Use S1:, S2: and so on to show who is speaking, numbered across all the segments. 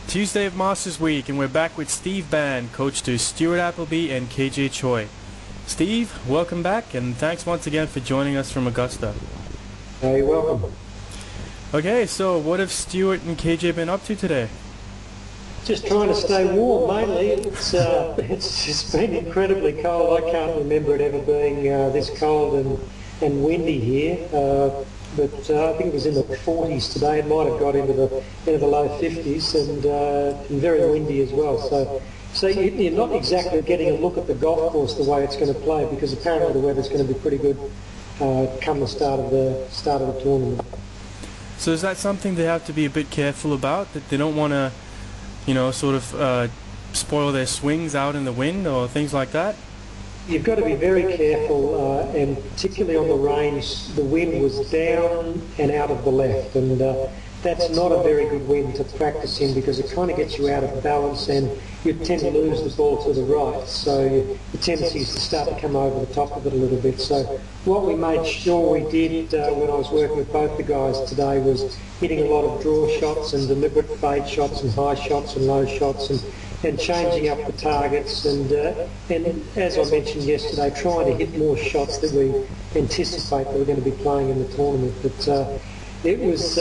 S1: Tuesday of Masters Week, and we're back with Steve Bann, coach to Stuart Appleby and KJ Choi. Steve, welcome back, and thanks once again for joining us from Augusta.
S2: You're welcome.
S1: Okay, so what have Stuart and KJ been up to today?
S2: Just trying to stay warm, mainly. It's just been incredibly cold. I can't remember it ever being this cold and windy here. But I think it was in the 40s today. It might have got into the low 50s and very windy as well. So you're not exactly getting a look at the golf course the way it's going to play, because apparently the weather's going to be pretty good come the start of the tournament.
S1: So is that something they have to be a bit careful about, that they don't want to, sort of spoil their swings out in the wind or things like that?
S2: You've got to be very careful, and particularly on the range, the wind was down and out of the left, and that's not a very good wind to practice in, because it kind of gets you out of balance and you tend to lose the ball to the right, so the tendency is to start to come over the top of it a little bit. So what we made sure we did when I was working with both the guys today was hitting a lot of draw shots and deliberate fade shots and high shots and low shots, and changing up the targets, and as I mentioned yesterday, trying to hit more shots that we anticipate that we're going to be playing in the tournament. But it was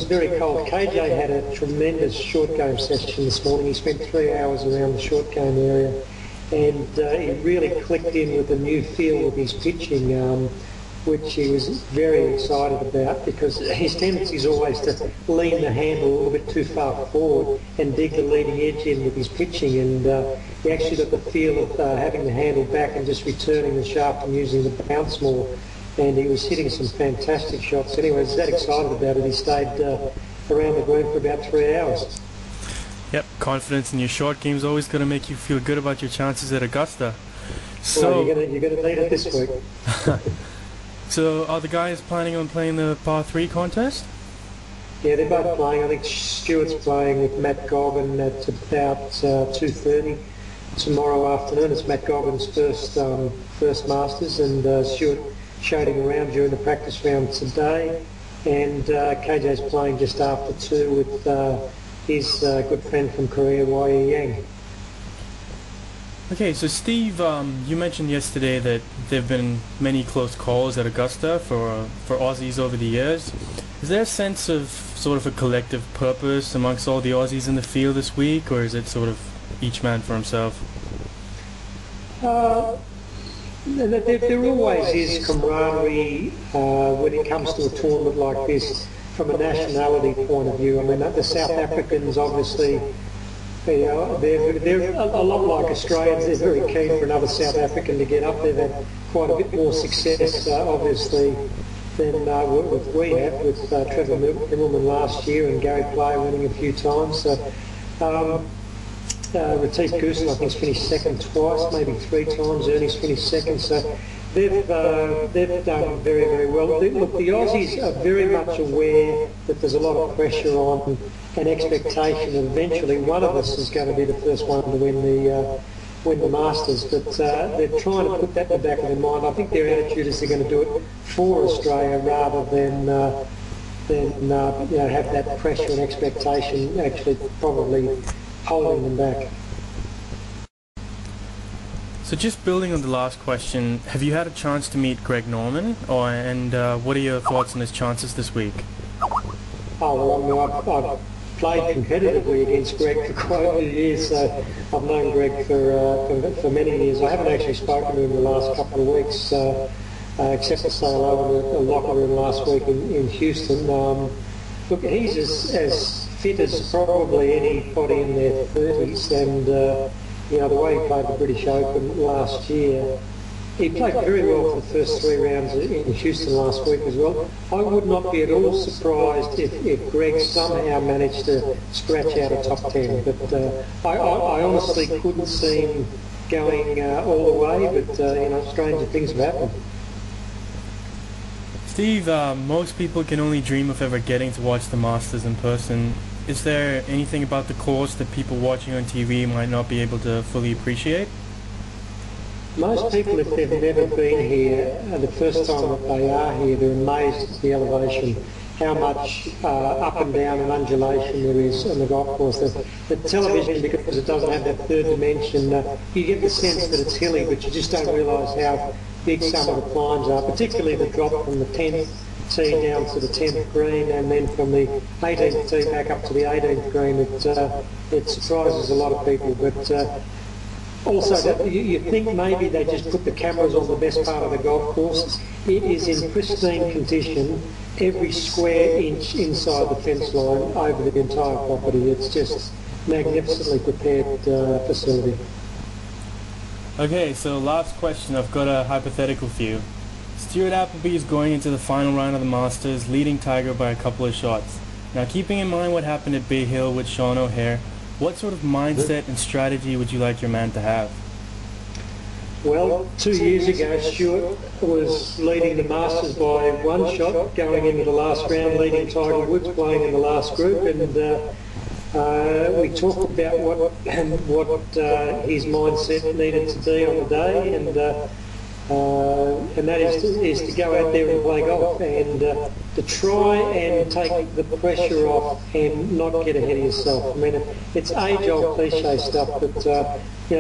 S2: very cold. KJ had a tremendous short game session this morning. He spent 3 hours around the short game area, and he really clicked in with a new feel with his pitching, which he was very excited about, because his tendency is always to lean the handle a little bit too far forward and dig the leading edge in with his pitching, and he actually got the feel of having the handle back and just returning the shaft and using the bounce more, and he was hitting some fantastic shots. Anyway, he was that excited about it, he stayed around the green for about 3 hours.
S1: Yep, confidence in your short game is always going to make you feel good about your chances at Augusta. So
S2: well, you're going to need it this week.
S1: So are the guys planning on playing the par 3 contest?
S2: Yeah, they're both playing. I think Stuart's playing with Matt Goggin at about 2:30 tomorrow afternoon. It's Matt Goggin's first Masters, and Stuart showed him around during the practice round today, and KJ's playing just after 2 with his good friend from Korea, Wei Yang.
S1: Okay, so Steve, you mentioned yesterday that there have been many close calls at Augusta for Aussies over the years. Is there a sense of sort of a collective purpose amongst all the Aussies in the field this week, or is it sort of each man for himself?
S2: There always is camaraderie when it comes to a tournament like this from a nationality point of view. I mean, the South Africans obviously, they're a lot like Australians. They're very keen for another South African to get up. They've had quite a bit more success, obviously, than what we have, with Trevor Immelman last year and Gary Player winning a few times. So, Retief Goosen, I think, has finished second twice, maybe 3 times. Ernie's finished second. So they've done very, very well. Look, the Aussies are very much aware that there's a lot of pressure on, an expectation, and eventually one of us is going to be the first one to win the Masters. But they're trying to put that in the back of their mind. I think their attitude is they're going to do it for Australia rather than have that pressure and expectation actually probably holding them back.
S1: So just building on the last question, have you had a chance to meet Greg Norman, and what are your thoughts on his chances this week?
S2: Oh, well, I've played competitively against Greg for quite a few years, so I've known Greg for many years. I haven't actually spoken to him the last couple of weeks, except to say hello in the locker room last week in Houston. Look, he's as fit as probably anybody in their 30s, and the way he played the British Open last year, he played very well for the first 3 rounds in Houston last week as well. I would not be at all surprised if Greg somehow managed to scratch out a top 10, but I honestly couldn't see him going all the way, but stranger things have happened.
S1: Steve, most people can only dream of ever getting to watch the Masters in person. Is there anything about the course that people watching on TV might not be able to fully appreciate?
S2: Most people, if they've never been here, the first time that they are here, they're amazed at the elevation how much up and down and undulation there is on the golf course. The television, because it doesn't have that third dimension, you get the sense that it's hilly, but you just don't realise how big some of the climbs are, particularly the drop from the 10th tee down to the 10th green, and then from the 18th tee back up to the 18th green. It surprises a lot of people, but also you think maybe they just put the cameras on the best part of the golf course. It is in pristine condition, every square inch inside the fence line over the entire property. It's just magnificently prepared facility.
S1: Okay, so last question. I've got a hypothetical for you. Stuart Appleby is going into the final round of the Masters, leading Tiger by a couple of shots. Now, keeping in mind what happened at Bay Hill with Sean O'Haire, what sort of mindset and strategy would you like your man to have?
S2: Well, 2 years ago, Stuart was leading the Masters by one shot, going into the last round, leading Tiger Woods, playing in the last group, and we talked about what his mindset needed to be on the day, and that is to go out there and play golf and to try and take the pressure off and not get ahead of yourself. I mean, it's age-old cliche stuff, but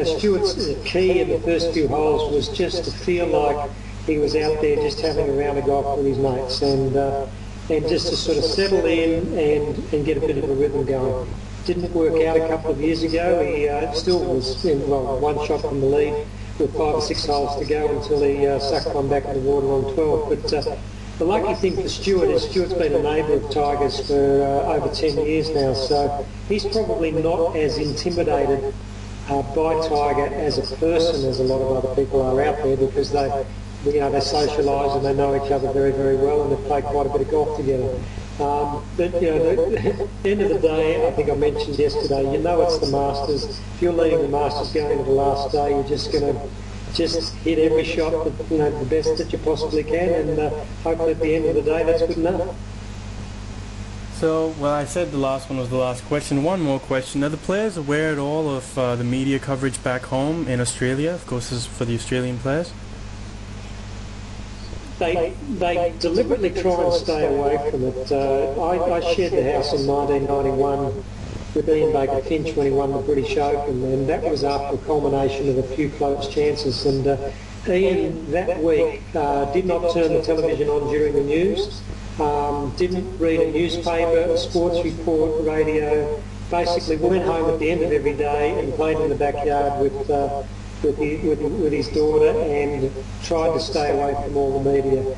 S2: Stuart's key in the first few holes was just to feel like he was out there just having a round of golf with his mates, and just to sort of settle in and get a bit of a rhythm going. Didn't work out a couple of years ago. He still was one shot from the lead with 5 or 6 holes to go until he sucked one back in the water on 12. But the lucky thing for Stuart is Stuart's been a neighbour of Tiger's for over 10 years now, so he's probably not as intimidated by Tiger as a person as a lot of other people are out there, because they socialise and they know each other very, very well, and they've played quite a bit of golf together. But at the end of the day, I think I mentioned yesterday, it's the Masters. If you're leading the Masters going into the last day, you're just going to hit every shot the best that you possibly can, and hopefully at the end of the day that's good enough.
S1: So, well, I said the last one was the last question. One more question. Are the players aware at all of the media coverage back home in Australia? Of course, this is for the Australian players.
S2: They deliberately try and stay away from it. I shared the house in 1991 with Ian Baker Finch when he won the British Open, and that was after a culmination of a few close chances. And Ian that week did not turn the television on during the news, didn't read a newspaper, a sports report, radio, basically went home at the end of every day and played in the backyard with his daughter and tried to stay away from all the media.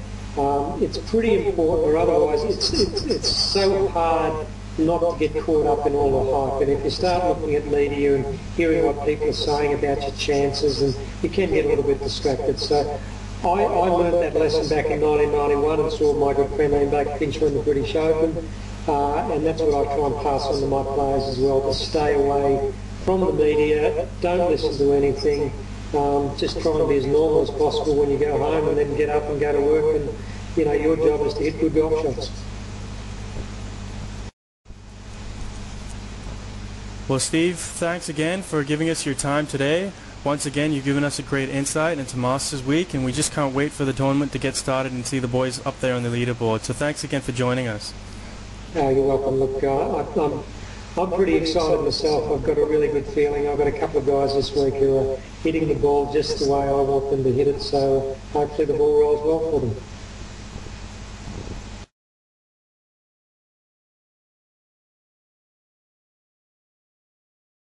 S2: It's pretty important, or otherwise it's so hard not to get caught up in all the hype. And if you start looking at media and hearing what people are saying about your chances, and you can get a little bit distracted. So I learned that lesson back in 1991 and saw my good friend Ian Baker Finch win the British Open, and that's what I try and pass on to my players as well, to stay away from the media, don't listen to anything, just try and be as normal as possible when you go home, and then get up and go to work, and your job is to hit good golf shots.
S1: Well, Steve, thanks again for giving us your time today. Once again, you've given us a great insight into Masters Week, and we just can't wait for the tournament to get started and see the boys up there on the leaderboard. So thanks again for joining us.
S2: Oh, you're welcome. Look, I'm pretty excited myself. I've got a really good feeling. I've got a couple of guys this week who are hitting the ball just the way I want them to hit it, so hopefully the ball rolls well for them.